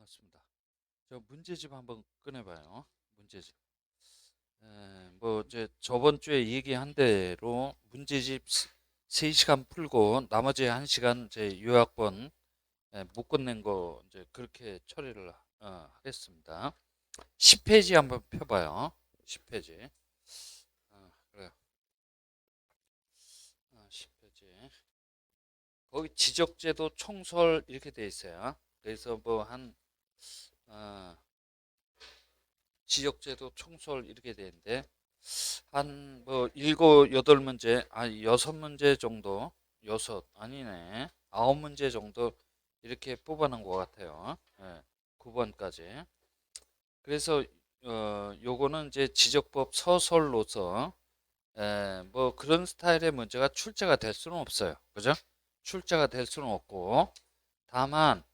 반갑습니다. 저 문제집 한번 꺼내봐요. 문제집. 뭐 이제 저번 주에 얘기한 대로 문제집 3시간 풀고 나머지 1시간 제 요약본 못 끝낸 거 이제 그렇게 처리를 하겠습니다. 10페이지 한번 펴봐요. 10페이지. 그래요. 10페이지. 거기 지적제도 총설 이렇게 돼 있어요. 그래서 뭐한 지적제도 총설 이렇게 되는데 한 뭐 일곱 여덟 문제 여섯 문제 정도 여섯 아니네 아홉 문제 정도 이렇게 뽑아놓은 것 같아요. 9번까지. 그래서 요거는 이제 지적법 서설로서 뭐 그런 스타일의 문제가 출제가 될 수는 없어요. 그죠? 출제가 될 수는 없고 다만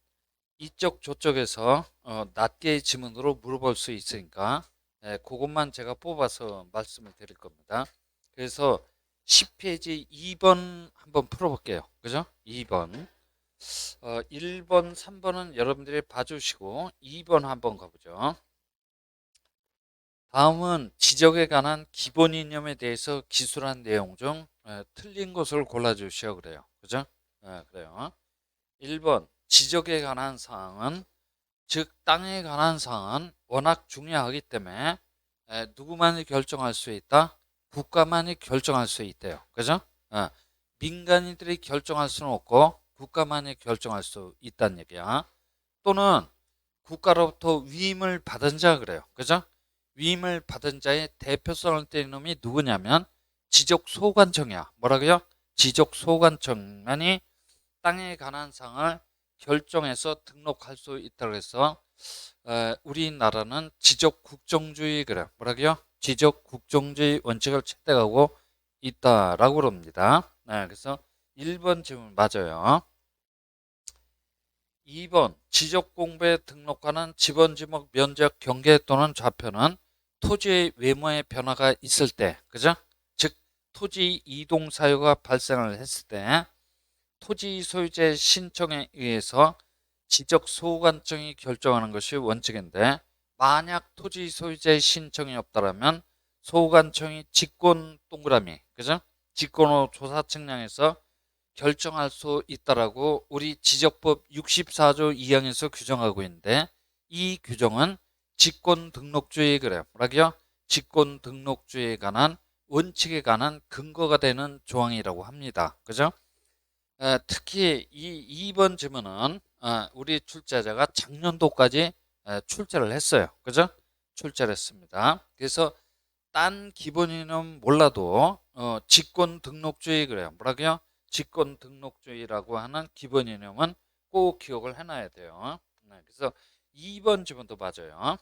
이쪽 저쪽에서 낱개의 지문으로 물어볼 수 있으니까 그것만 제가 뽑아서 말씀을 드릴 겁니다. 그래서 10페이지 2번 한번 풀어볼게요. 그죠? 2번. 1번, 3번은 여러분들이 봐주시고 2번 한번 가보죠. 다음은 지적에 관한 기본 이념에 대해서 기술한 내용 중 틀린 것을 골라주시오 그래요. 그죠? 그래요. 1번 지적에 관한 사항은 즉 땅에 관한 사항은 워낙 중요하기 때문에 누구만이 결정할 수 있다? 국가만이 결정할 수 있대요. 그죠? 민간인들이 결정할 수는 없고 국가만이 결정할 수 있다는 얘기야. 또는 국가로부터 위임을 받은 자 그래요. 그죠? 위임을 받은 자의 대표성을 띠는 놈이 누구냐면 지적소관청이야. 뭐라고요? 지적소관청만이 땅에 관한 사항을 결정해서 등록할 수 있다고 해서 우리나라는 지적국정주의 그래 뭐라고요? 지적국정주의 원칙을 채택하고 있다라고 그럽니다. 그래서 1번 질문 맞아요. 2번 지적공부에 등록하는 지번지목 면적 경계 또는 좌표는 토지의 외모의 변화가 있을 때 그죠? 즉 토지 이동 사유가 발생을 했을 때 토지 소유자의 신청에 의해서 지적소관청이 결정하는 것이 원칙인데 만약 토지 소유자의 신청이 없다면 소관청이 직권 동그라미 그죠? 직권호 조사 측량에서 결정할 수 있다라고 우리 지적법 64조 2항에서 규정하고 있는데 이 규정은 직권 등록주의 그래요. 뭐라고요? 직권 등록주의에 관한 원칙에 관한 근거가 되는 조항이라고 합니다. 그죠? 특히 이 2번 질문은 우리 출제자가 작년도까지 출제를 했어요. 그죠? 출제를 했습니다. 그래서 딴 기본이는 몰라도 직권 등록주의 그래요. 뭐라고요? 직권 등록주의라고 하는 기본 이념은 꼭 기억을 해놔야 돼요. 그래서 2번 질문도 맞아요.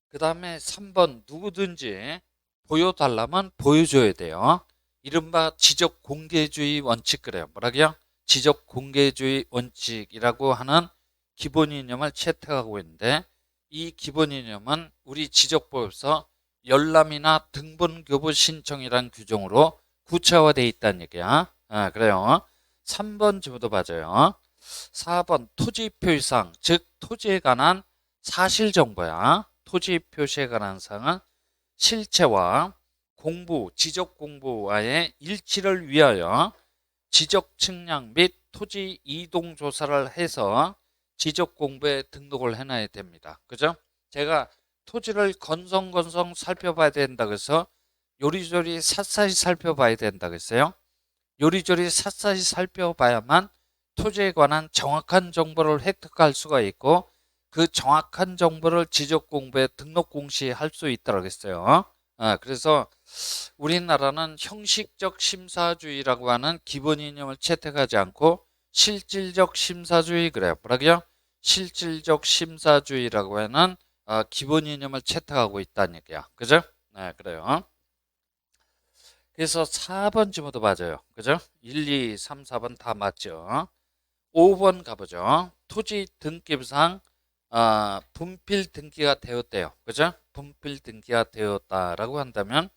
그 다음에 3번 누구든지 보여달라면 보여줘야 돼요. 이른바 지적공개주의 원칙 그래요. 뭐라고요? 지적공개주의 원칙이라고 하는 기본 이념을 채택하고 있는데 이 기본 이념은 우리 지적법에서 열람이나 등본교부 신청이란 규정으로 구체화되어 있다는 얘기야. 그래요. 3번 지부도 맞아요. 4번 토지 표시상 즉 토지에 관한 사실 정보야. 토지 표시에 관한 사항은 실체와 공부, 지적 공부와의 일치를 위하여 지적 측량 및 토지 이동 조사를 해서 지적 공부에 등록을 해놔야 됩니다. 그죠? 제가 토지를 건성건성 살펴봐야 된다고 해서 요리조리 샅샅이 살펴봐야 된다고 했어요. 요리조리 샅샅이 살펴봐야만 토지에 관한 정확한 정보를 획득할 수가 있고 그 정확한 정보를 지적 공부에 등록 공시할 수 있다고 했어요. 그래서 우리나라는 형식적 심사주의라고 하는 기본 이념을 채택하지 않고 실질적 심사주의 그래요. 뭐라고요? 실질적 심사주의라고 하는 기본 이념을 채택하고 있다는 얘기야. 그죠? 그래요. 그래서 4번 지문도 맞아요. 그죠? 1, 2, 3, 4번 다 맞죠? 5번 가보죠. 토지 등기부상 분필 등기가 되었대요. 그죠? 분필 등기가 되었다라고 한다면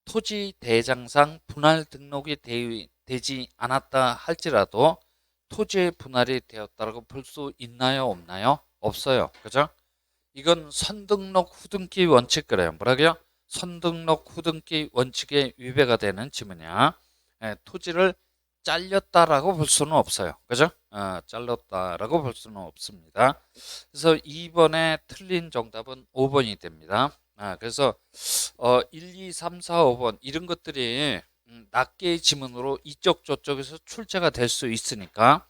토지 대장상 분할 등록이 되지 않았다 할지라도 토지의 분할이 되었다고 볼 수 있나요? 없나요? 없어요. 그죠? 이건 선등록 후등기 원칙 그래요. 뭐라고요? 선등록 후등기 원칙에 위배가 되는 지문이야. 토지를 잘렸다라고 볼 수는 없어요. 그죠? 잘렸다라고 볼 수는 없습니다. 그래서 2번에 틀린 정답은 5번이 됩니다. 그래서 1, 2, 3, 4, 5번 이런 것들이 낱개의 지문으로 이쪽 저쪽에서 출제가 될 수 있으니까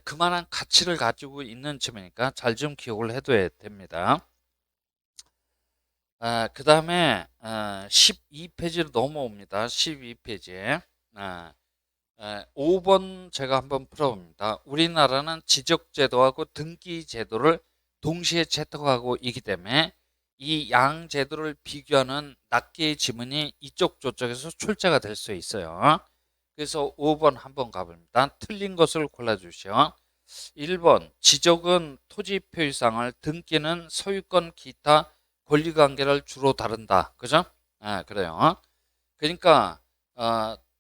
그만한 가치를 가지고 있는 지문이니까 잘 좀 기억을 해둬야 됩니다. 그 다음에 12페이지로 넘어옵니다. 12페이지에 5번 제가 한번 풀어봅니다. 우리나라는 지적제도하고 등기제도를 동시에 채택하고 있기 때문에 이 양 제도를 비교하는 낱개의 지문이 이쪽 저쪽에서 출제가 될 수 있어요. 그래서 5번 한번 가봅니다. 틀린 것을 골라주시오. 1번 지적은 토지 표시상을, 등기는 소유권 기타 권리관계를 주로 다룬다. 그죠? 그래요. 그러니까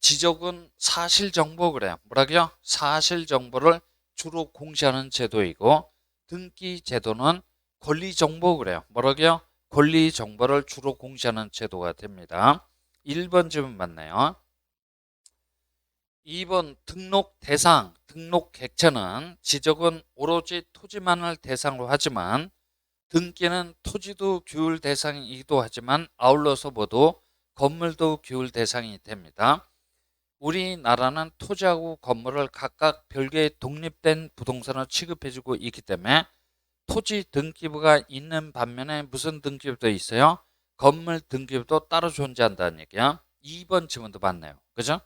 지적은 사실정보 그래요. 뭐라고요? 사실정보를 주로 공시하는 제도이고 등기제도는 권리정보 그래요. 뭐라고요? 권리정보를 주로 공시하는 제도가 됩니다. 1번 질문 맞나요? 2번 등록 대상, 등록 객체는 지적은 오로지 토지만을 대상으로 하지만 등기는 토지도 규율 대상이기도 하지만 아울러서 모두 건물도 규율 대상이 됩니다. 우리나라는 토지하고 건물을 각각 별개의 독립된 부동산으로 취급해주고 있기 때문에 토지 등기부가 있는 반면에 무슨 등기부도 있어요? 건물 등기부도 따로 존재한다는 얘기야. 2번 질문도 맞네요. 그죠?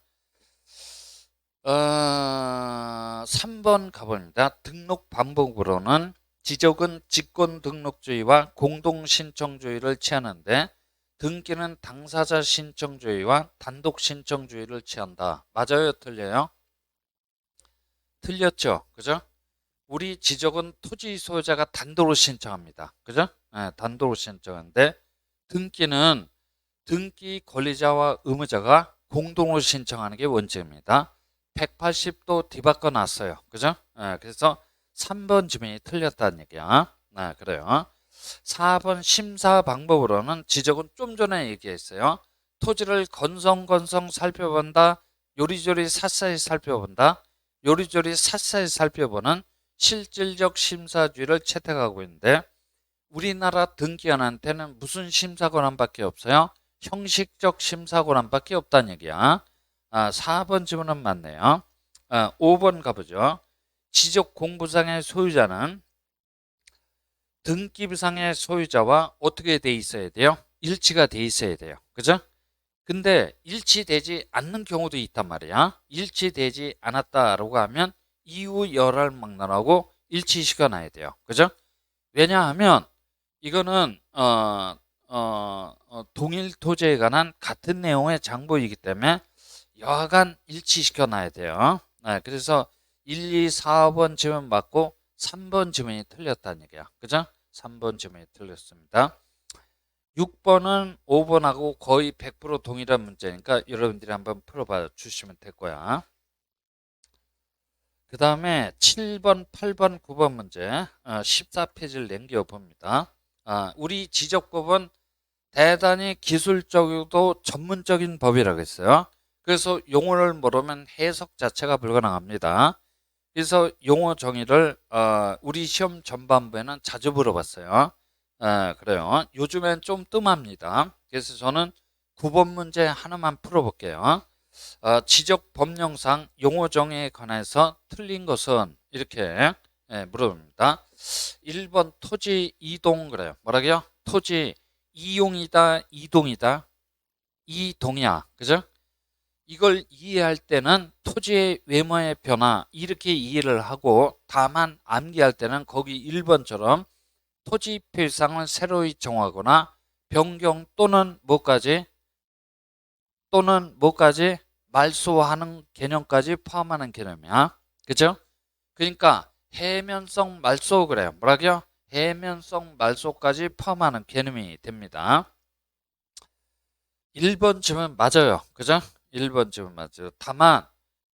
3번 가봅니다. 등록 방법으로는 지적은 직권 등록주의와 공동 신청주의를 취하는데 등기는 당사자 신청주의와 단독 신청주의를 취한다. 맞아요? 틀려요? 틀렸죠? 그죠? 우리 지적은 토지 소유자가 단독으로 신청합니다. 그죠? 단독으로 신청하는데 등기는 등기 권리자와 의무자가 공동으로 신청하는 게 원칙입니다. 180도 뒤바꿔 놨어요. 그죠? 그래서 3번 지문이 틀렸다는 얘기야. 그래요. 4번 심사 방법으로는 지적은 좀 전에 얘기했어요. 토지를 건성건성 살펴본다. 요리조리 샅샅이 살펴본다. 요리조리 샅샅이 살펴보는 실질적 심사주의를 채택하고 있는데 우리나라 등기관한테는 무슨 심사 권한밖에 없어요? 형식적 심사 권한밖에 없다는 얘기야. 4번 질문은 맞네요. 5번 가보죠. 지적 공부상의 소유자는 등기부상의 소유자와 어떻게 돼 있어야 돼요? 일치가 돼 있어야 돼요. 그죠? 근데 일치되지 않는 경우도 있단 말이야. 일치되지 않았다라고 하면 이후 열할 막론하고 일치시켜 놔야 돼요. 그죠? 왜냐하면 이거는 동일 토지에 관한 같은 내용의 장부이기 때문에 여하간 일치시켜 놔야 돼요. 그래서 1, 2, 4번 질문 맞고 3번 질문이 틀렸다는 얘기야. 그죠? 3번 질문이 틀렸습니다. 6번은 5번하고 거의 100% 동일한 문제니까 여러분들이 한번 풀어봐 주시면 될 거야. 그 다음에 7번, 8번, 9번 문제 14페이지를 남겨봅니다. 우리 지적법은 대단히 기술적이고 전문적인 법이라고 했어요. 그래서 용어를 모르면 해석 자체가 불가능합니다. 그래서 용어 정의를 우리 시험 전반부에는 자주 물어봤어요. 그래요. 요즘엔 좀 뜸합니다. 그래서 저는 9번 문제 하나만 풀어볼게요. 지적 법령상 용어 정의에 관해서 틀린 것은 이렇게 물어봅니다. 1번 토지 이동 그래요. 뭐라고요? 토지 이용이다, 이동이다, 이동이야. 그죠? 이걸 이해할 때는 토지의 외모의 변화 이렇게 이해를 하고 다만 암기할 때는 거기 1번처럼 토지 표시상을 새로이 정하거나 변경 또는 뭐까지 말소하는 개념까지 포함하는 개념이야. 그죠? 그러니까 해면성 말소 그래요. 뭐라고요? 해면성 말소까지 포함하는 개념이 됩니다. 1번 질문 맞아요. 그죠? 1번 질문 맞아요. 다만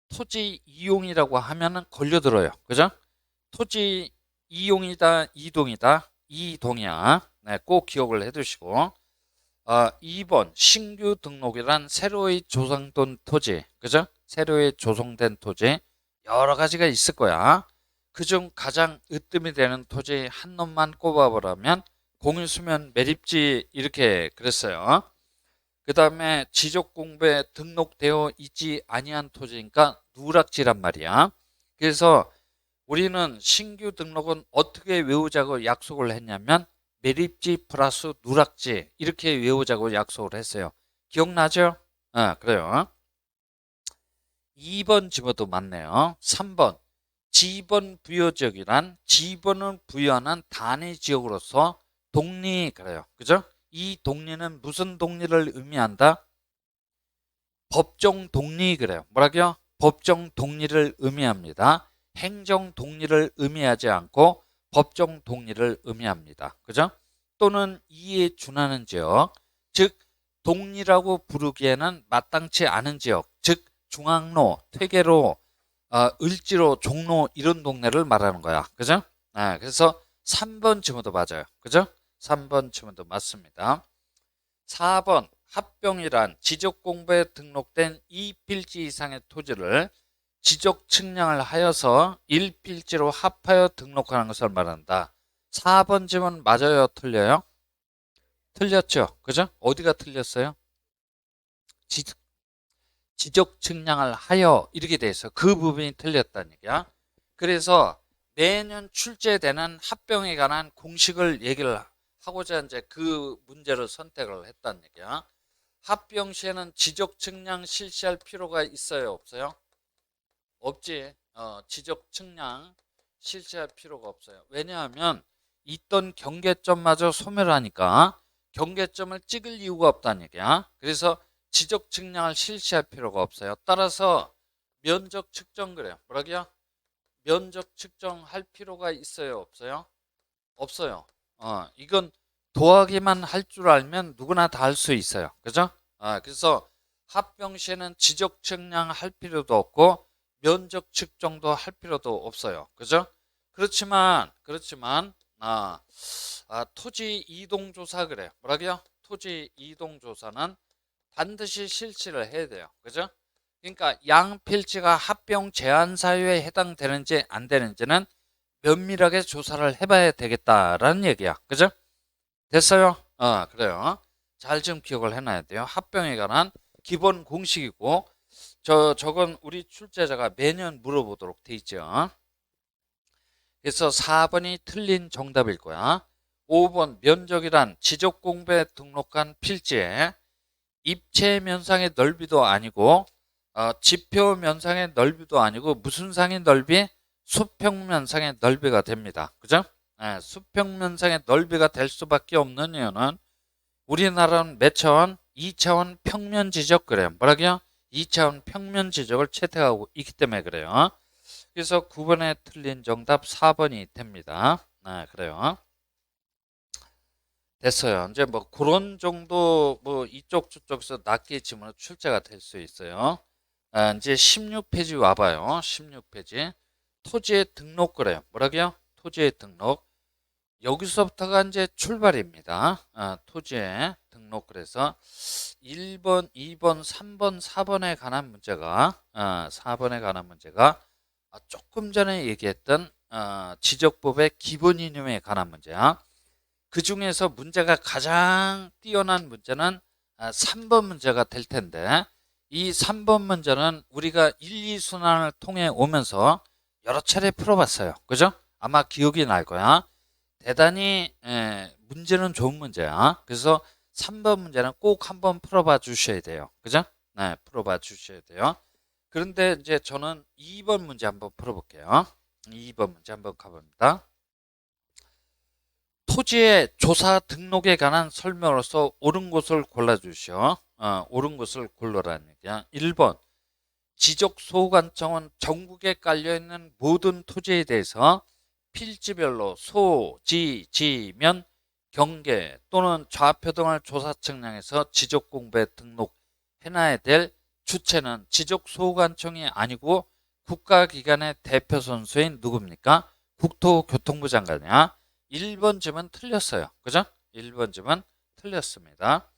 토지 이용이라고 하면은 걸려들어요. 그죠? 토지 이용이다, 이동이다, 이동이야. 네, 꼭 기억을 해 두시고. 2번 신규 등록이란 새로이 조성된 토지. 그죠? 새로이 조성된 토지. 여러 가지가 있을 거야. 그중 가장 으뜸이 되는 토지 한 놈만 꼽아보라면 공유수면 매립지 이렇게 그랬어요. 그 다음에 지적공부에 등록되어 있지 아니한 토지니까 누락지란 말이야. 그래서 우리는 신규 등록은 어떻게 외우자고 약속을 했냐면 매립지 플러스 누락지 이렇게 외우자고 약속을 했어요. 기억나죠? 그래요. 2번 집어도 맞네요. 3번 지번 부여지역이란 지번을 부여하는 단위 지역으로서 동리 그래요. 그죠? 이 동리는 무슨 동리를 의미한다? 법정 동리 그래요. 뭐라고요? 법정 동리를 의미합니다. 행정 동리를 의미하지 않고 법정 동리를 의미합니다. 그죠? 또는 이에 준하는 지역, 즉 동리라고 부르기에는 마땅치 않은 지역, 즉 중앙로, 퇴계로, 을지로, 종로 이런 동네를 말하는 거야. 그죠? 그래서 3번 지문도 맞아요. 그죠? 3번 지문도 맞습니다. 4번 합병이란 지적공부에 등록된 2필지 이상의 토지를 지적 측량을 하여서 1필지로 합하여 등록하는 것을 말한다. 4번 지문 맞아요? 틀려요? 틀렸죠? 그죠? 어디가 틀렸어요? 지적 측량을 하여 이렇게 돼 있어. 그 부분이 틀렸다는 얘기야. 그래서 매년 출제되는 합병에 관한 공식을 얘기를 하고자 이제 그 문제를 선택을 했다는 얘기야. 합병 시에는 지적 측량 실시할 필요가 있어요, 없어요? 없지. 지적 측량 실시할 필요가 없어요. 왜냐하면 있던 경계점마저 소멸하니까 경계점을 찍을 이유가 없다는 얘기야. 그래서 지적 측량을 실시할 필요가 없어요. 따라서 면적 측정 그래요. 뭐라고요? 면적 측정할 필요가 있어요, 없어요? 없어요. 이건 더하기만 할 줄 알면 누구나 다 할 수 있어요. 그죠? 그래서 합병 시에는 지적 측량할 필요도 없고 면적 측정도 할 필요도 없어요. 그죠? 그렇지만 토지 이동 조사 그래요. 뭐라고요? 토지 이동 조사는 반드시 실시를 해야 돼요. 그죠? 그러니까 양필지가 합병 제한 사유에 해당되는지 안 되는지는 면밀하게 조사를 해봐야 되겠다라는 얘기야. 그죠? 됐어요? 그래요. 잘 좀 기억을 해놔야 돼요. 합병에 관한 기본 공식이고 저건 우리 출제자가 매년 물어보도록 돼 있죠. 그래서 4번이 틀린 정답일 거야. 5번 면적이란 지적공부에 등록한 필지의 입체 면상의 넓이도 아니고 지표 면상의 넓이도 아니고 무슨 상의 넓이? 수평 면상의 넓이가 됩니다. 그죠? 수평 면상의 넓이가 될 수밖에 없는 이유는 우리나라는 몇 차원? 2차원 평면 지적 그래요. 뭐라고요? 2차원 평면 지적을 채택하고 있기 때문에 그래요. 그래서 9번에 틀린 정답 4번이 됩니다. 그래요. 됐어요. 이제 뭐 그런 정도 뭐 이쪽 저쪽에서 낮게 지문은 출제가 될 수 있어요. 이제 16페이지 와봐요. 16페이지. 토지의 등록 그래요. 뭐라고요? 토지의 등록. 여기서부터가 이제 출발입니다. 토지의 등록 그래서 1번, 2번, 3번, 4번에 관한 문제가 4번에 관한 문제가 조금 전에 얘기했던 지적법의 기본 이념에 관한 문제야. 그 중에서 문제가 가장 뛰어난 문제는 3번 문제가 될 텐데 이 3번 문제는 우리가 1, 2순환을 통해 오면서 여러 차례 풀어봤어요. 그죠? 아마 기억이 날 거야. 대단히 문제는 좋은 문제야. 그래서 3번 문제는 꼭 한번 풀어봐 주셔야 돼요. 그죠? 네, 풀어봐 주셔야 돼요. 그런데 이제 저는 2번 문제 한번 풀어볼게요. 2번 문제 한번 가봅니다. 토지의 조사 등록에 관한 설명으로서 옳은 것을 골라주시오. 옳은 것을 골라라는 얘기야. 1번 지적소관청은 전국에 깔려있는 모든 토지에 대해서 필지별로 소, 지, 지면, 경계 또는 좌표 등을 조사 측량해서 지적공부에 등록해놔야 될 주체는 지적소관청이 아니고 국가기관의 대표 선수인 누굽니까? 국토교통부 장관이야. 1번 질문 틀렸어요. 그죠? 1번 질문 틀렸습니다.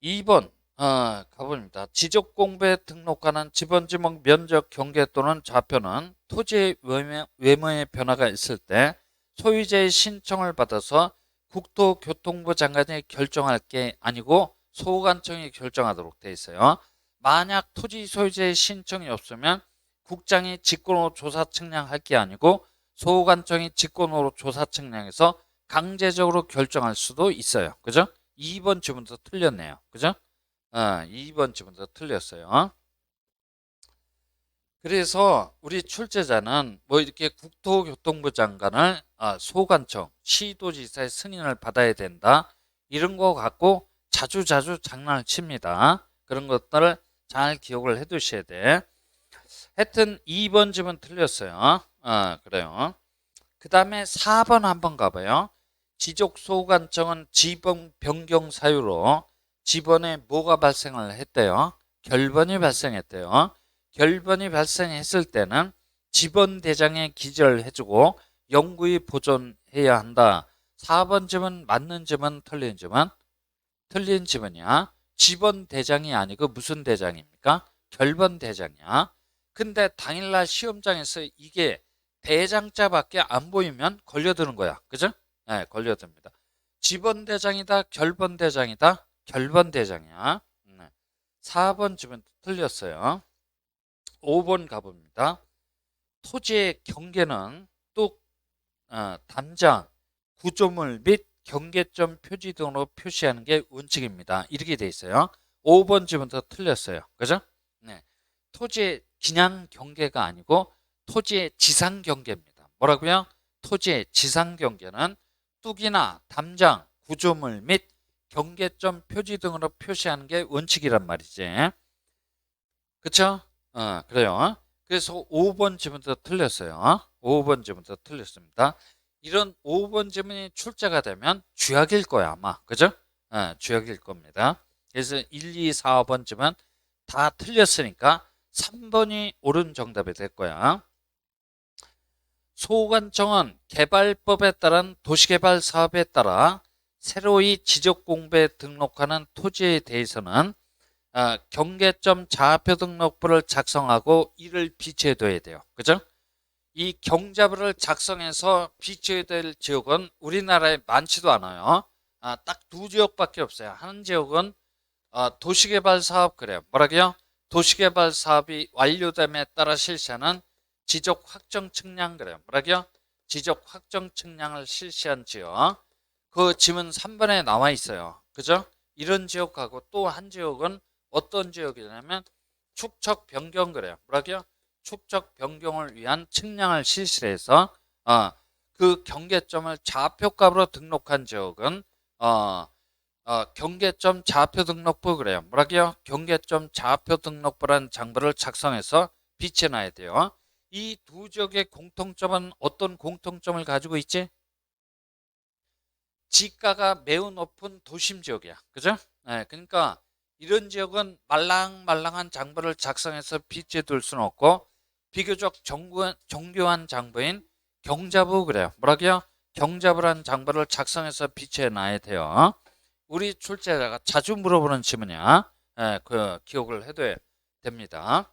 2번 가봅니다. 지적공부에 등록하는 지번지목 면적 경계 또는 좌표는 토지의 외모의 변화가 있을 때 소유자의 신청을 받아서 국토교통부 장관이 결정할 게 아니고 소관청이 결정하도록 되어 있어요. 만약 토지 소유자의 신청이 없으면 국장이 직권으로 조사 측량할 게 아니고 소관청이 직권으로 조사 측량해서 강제적으로 결정할 수도 있어요. 그죠? 2번 지문도 틀렸네요. 그죠? 2번 지문도 틀렸어요. 그래서 우리 출제자는 뭐 이렇게 국토교통부 장관을 소관청, 시도지사의 승인을 받아야 된다. 이런 거 갖고 자주자주 장난을 칩니다. 그런 것들을 잘 기억을 해 두셔야 돼. 하여튼 2번 지문 틀렸어요. 그래요. 그 다음에 4번 한번 가봐요. 지적소관청은 지번 변경 사유로 지번에 뭐가 발생을 했대요? 결번이 발생했대요. 결번이 발생했을 때는 지번대장에 기재를 해주고 영구히 보존해야 한다. 4번 지문 맞는 지문 틀린 지문? 틀린 지문이야. 지번대장이 아니고 무슨 대장입니까? 결번대장이야. 근데 당일날 시험장에서 이게 대장자밖에 안 보이면 걸려드는 거야. 그죠? 네, 걸려듭니다. 지번대장이다, 결번대장이다, 결번대장이야. 4번 지문 틀렸어요. 5번 가봅니다. 토지의 경계는 뚝, 담장, 구조물 및 경계점 표지 등으로 표시하는 게 원칙입니다. 이렇게 돼 있어요. 5번 지문도 틀렸어요. 그죠? 네. 토지의 그냥 경계가 아니고 토지의 지상 경계입니다. 뭐라고요? 토지의 지상 경계는 뚝이나 담장, 구조물 및 경계점 표지 등으로 표시하는 게 원칙이란 말이지. 그쵸? 그래요. 그래서 5번 지문도 틀렸어요. 5번 지문도 틀렸습니다. 이런 5번 지문이 출제가 되면 쥐약일 거야, 아마. 그죠? 쥐약일 겁니다. 그래서 1, 2, 4, 5번 지문 다 틀렸으니까 3번이 옳은 정답이 될 거야. 소관청은 개발법에 따른 도시개발 사업에 따라 새로이 지적공부에 등록하는 토지에 대해서는 경계점 좌표 등록부를 작성하고 이를 비치해둬야 돼요. 그죠? 이 경자부를 작성해서 비치해야 될 지역은 우리나라에 많지도 않아요. 딱 2지역밖에 없어요. 한 지역은 도시개발 사업, 그래요. 뭐라고요? 도시개발 사업이 완료됨에 따라 실시하는 지적 확정 측량, 그래요. 뭐라고요? 지적 확정 측량을 실시한 지역. 그 지문 3번에 나와 있어요. 그죠? 이런 지역하고 또 한 지역은 어떤 지역이냐면 축척 변경, 그래요. 뭐라고요? 축척 변경을 위한 측량을 실시해서 그 경계점을 좌표값으로 등록한 지역은 경계점 좌표 등록부, 그래요. 뭐라고요? 경계점 좌표 등록부라는 장부를 작성해서 비치해놔야 돼요. 이 2지역의 공통점은 어떤 공통점을 가지고 있지? 지가가 매우 높은 도심 지역이야. 그죠? 네, 그러니까 이런 지역은 말랑말랑한 장부를 작성해서 비치해 둘 수는 없고 비교적 정교한 장부인 경자부, 그래요. 뭐라고요? 경자부라는 장부를 작성해서 비치해 놔야 돼요. 우리 출제자가 자주 물어보는 질문이야. 그 기억을 해둬야 됩니다.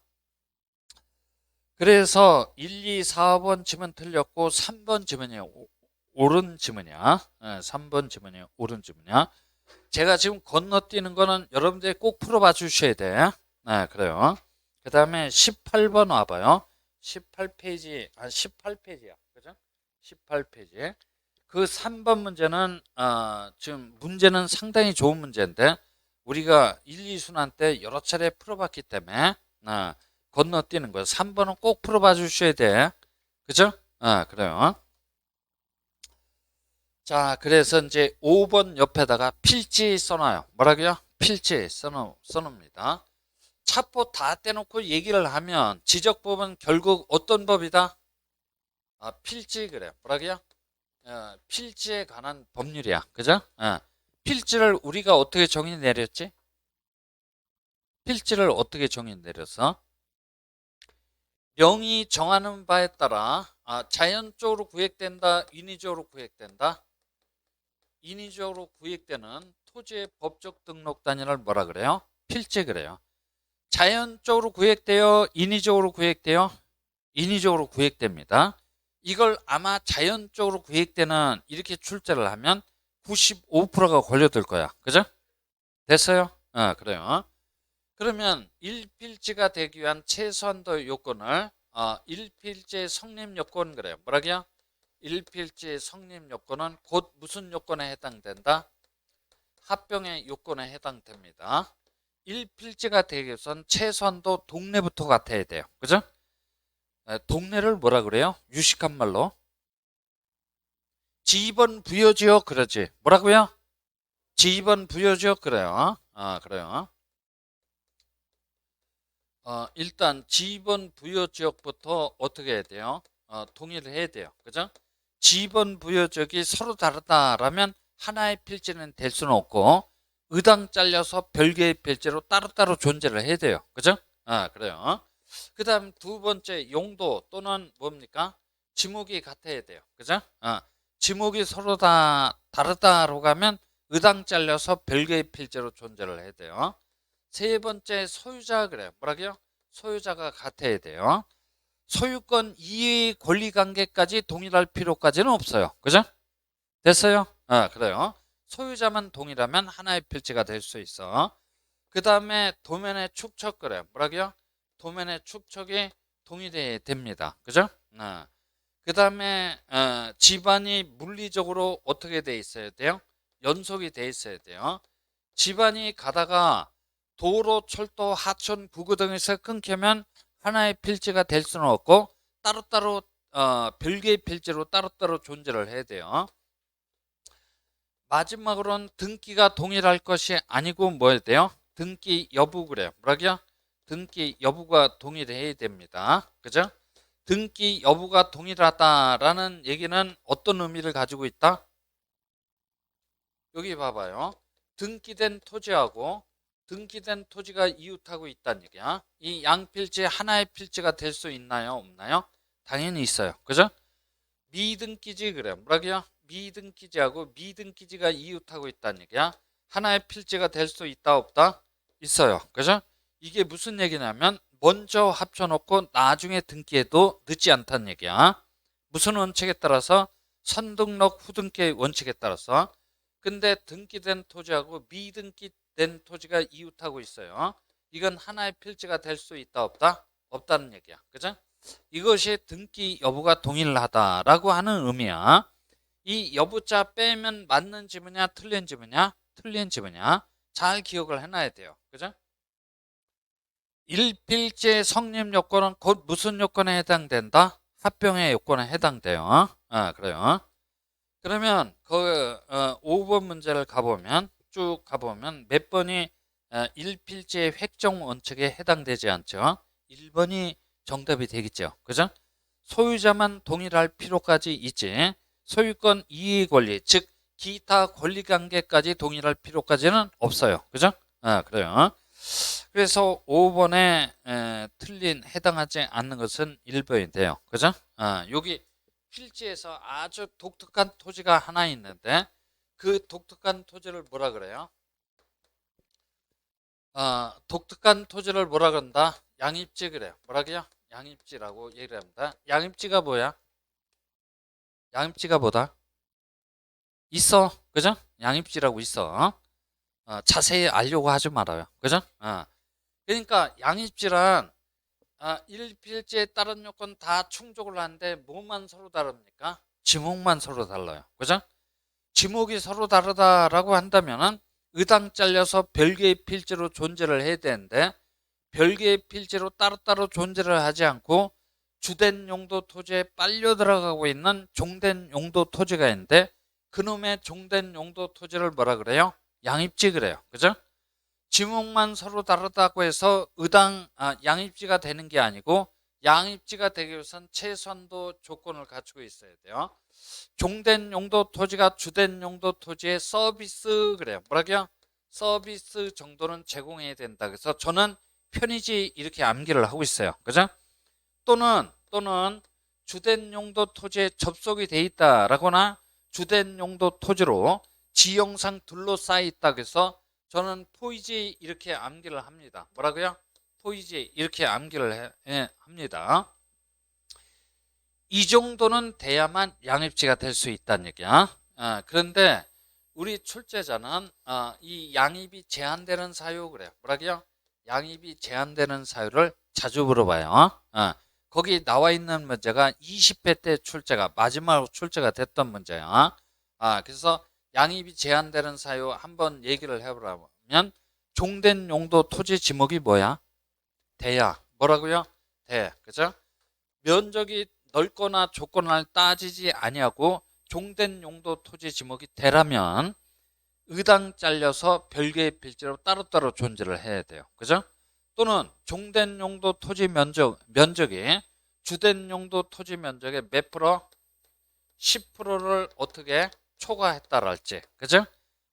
그래서 1, 2, 4번 지문 틀렸고 3번 지문이 옳은 지문이야. 3번 지문이 옳은 지문이야. 제가 지금 건너뛰는 거는 여러분들이 꼭 풀어봐 주셔야 돼. 그래요. 그 다음에 18번 와봐요. 18페이지, 18페이지야. 그죠? 18페이지. 그 3번 문제는, 지금 문제는 상당히 좋은 문제인데, 우리가 1, 2순환 때 여러 차례 풀어봤기 때문에, 건너뛰는 거예요. 3번은 꼭 풀어봐 주셔야 돼. 그죠? 그래요. 자, 그래서 이제 5번 옆에다가 필지 써놔요. 뭐라고요? 필지 써놓습니다. 차포 다 떼놓고 얘기를 하면 지적법은 결국 어떤 법이다? 필지, 그래요. 뭐라고요? 필지에 관한 법률이야. 그죠? 필지를 우리가 어떻게 정의 내렸지? 필지를 어떻게 정의 내려서 명의 정하는 바에 따라 자연적으로 구획된다, 인위적으로 구획된다. 인위적으로 구획되는 토지의 법적 등록 단위를 뭐라 그래요? 필지 그래요. 자연적으로 구획되어 인위적으로 구획되어 인위적으로 구획됩니다. 이걸 아마 자연적으로 구획되는 이렇게 출제를 하면 95%가 걸려들 거야. 그죠? 됐어요? 그래요. 그러면 1필지가 되기 위한 최소한도 요건을 1필지의 성립 요건 그래요. 뭐라고요? 1필지의 성립 요건은 곧 무슨 요건에 해당된다? 합병의 요건에 해당됩니다. 1필지가 되기 위해선 최소한도 동네부터 같아야 돼요. 그죠? 동네를 뭐라 그래요? 유식한 말로 지번 부여지역 그러지. 뭐라고요? 지번 부여지역 그래요. 그래요. 일단 지번 부여 지역부터 어떻게 해야 돼요? 동의를 해야 돼요. 그죠? 지번 부여 지역이 서로 다르다라면 하나의 필지는 될 수는 없고 의당 잘려서 별개의 필지로 따로따로 존재를 해야 돼요. 그죠? 그래요. 그 다음 두 번째 용도 또는 뭡니까? 지목이 같아야 돼요. 그죠? 지목이 서로 다 다르다로 가면 의당 잘려서 별개의 필지로 존재를 해야 돼요. 세 번째 소유자 그래요. 뭐라고요? 소유자가 같아야 돼요. 소유권 이의 권리관계까지 동일할 필요까지는 없어요. 그죠? 됐어요? 그래요. 소유자만 동일하면 하나의 필지가 될 수 있어. 그 다음에 도면의 축척 그래요. 뭐라고요? 도면의 축척이 동일해야 됩니다. 그죠? 그 다음에 집안이 물리적으로 어떻게 돼 있어야 돼요? 연속이 돼 있어야 돼요. 집안이 가다가 도로, 철도, 하천, 구구 등에서 끊기면 하나의 필지가 될 수는 없고 따로따로 별개의 필지로 따로따로 존재를 해야 돼요. 마지막으로는 등기가 동일할 것이 아니고 뭐 해야 돼요? 등기 여부 그래요. 뭐라고요? 등기 여부가 동일해야 됩니다. 그죠? 등기 여부가 동일하다라는 얘기는 어떤 의미를 가지고 있다? 여기 봐봐요. 등기된 토지하고 등기된 토지가 이웃하고 있다는 얘기야. 이 양필지 하나의 필지가 될 수 있나요? 없나요? 당연히 있어요. 그죠? 미등기지 그래요. 뭐라고요? 미등기지하고 미등기지가 이웃하고 있다는 얘기야. 하나의 필지가 될 수 있다 없다? 있어요. 그죠? 이게 무슨 얘기냐면 먼저 합쳐놓고 나중에 등기해도 늦지 않다는 얘기야. 무슨 원칙에 따라서? 선등록 후등기의 원칙에 따라서. 근데 등기된 토지하고 미등기된 토지가 이웃하고 있어요. 이건 하나의 필지가 될 수 있다 없다? 없다는 얘기야. 그죠? 이것이 등기 여부가 동일하다라고 하는 의미야. 이 여부자 빼면 맞는 지문이야 틀린 지문이야? 틀린 지문이야. 잘 기억을 해놔야 돼요. 그죠? 1필지의 성립 요건은 곧 무슨 요건에 해당된다? 합병의 요건에 해당돼요. 그래요. 그러면 그 5번 문제를 가보면 쭉 가보면 몇 번이 1필지의 획정 원칙에 해당되지 않죠. 1번이 정답이 되겠죠. 그죠? 소유자만 동일할 필요까지 있지 소유권 이의 권리 즉 기타 권리관계까지 동일할 필요까지는 없어요. 그죠? 그래요. 그래서 5번에 틀린 해당하지 않는 것은 1번이 돼요. 그죠? 여기 필지에서 아주 독특한 토지가 하나 있는데 그 독특한 토지를 뭐라 그래요? 독특한 토지를 뭐라 그런다? 양입지 그래요. 뭐라고요? 양입지라고 얘기를 합니다. 양입지가 뭐야? 양입지가 뭐다? 있어. 그죠? 양입지라고 있어. 자세히 알려고 하지 말아요. 그죠? 그러니까 양입지란 1필지에 따른 요건 다 충족을 하는데 뭐만 서로 다릅니까? 지목만 서로 달라요. 그죠? 지목이 서로 다르다라고 한다면은 의당 잘려서 별개의 필지로 존재를 해야 되는데 별개의 필지로 따로따로 존재를 하지 않고 주된 용도 토지에 빨려 들어가고 있는 종된 용도 토지가 있는데 그놈의 종된 용도 토지를 뭐라 그래요? 양입지 그래요. 그죠? 지목만 서로 다르다고 해서 양입지가 되는 게 아니고 양입지가 되기 위해선 최소한도 조건을 갖추고 있어야 돼요. 종된 용도 토지가 주된 용도 토지의 서비스 그래요. 뭐라고요? 서비스 정도는 제공해야 된다. 그래서 저는 편의지 이렇게 암기를 하고 있어요. 그죠? 또는 주된 용도 토지에 접속이 돼 있다라거나 주된 용도 토지로 지형상 둘러싸여 있다. 그래서 저는 포이지 이렇게 암기를 합니다. 뭐라고요? 포이지 이렇게 암기를 합니다. 이 정도는 돼야만 양입지가 될 수 있다는 얘기야. 그런데 우리 출제자는 이 양입이 제한되는 사유 그래요. 뭐라고요? 양입이 제한되는 사유를 자주 물어봐요. 거기 나와 있는 문제가 20회 때 출제가 마지막으로 출제가 됐던 문제야. 그래서 양입이 제한되는 사유 한번 얘기를 해보라면 종된 용도 토지 지목이 뭐야? 대야. 뭐라고요? 대. 그죠? 면적이 넓거나 좁거나를 따지지 아니하고 종된 용도 토지 지목이 대라면 의당 잘려서 별개의 필지로 따로따로 존재를 해야 돼요. 그죠? 또는 종된 용도 토지 면적이 주된 용도 토지 면적의 몇 프로? 10%를 어떻게 초과했다랄지. 그죠?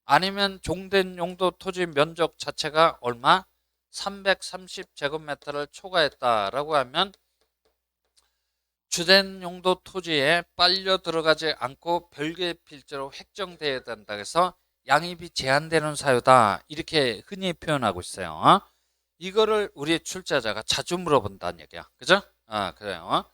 아니면 종된 용도 토지 면적 자체가 얼마? 330제곱미터를 초과했다라고 하면 주된 용도 토지에 빨려 들어가지 않고 별개의 필지로 획정되어야 된다. 그래서 양입이 제한되는 사유다. 이렇게 흔히 표현하고 있어요. 이거를 우리 출제자가 자주 물어본다는 얘기야. 그죠? 그래요.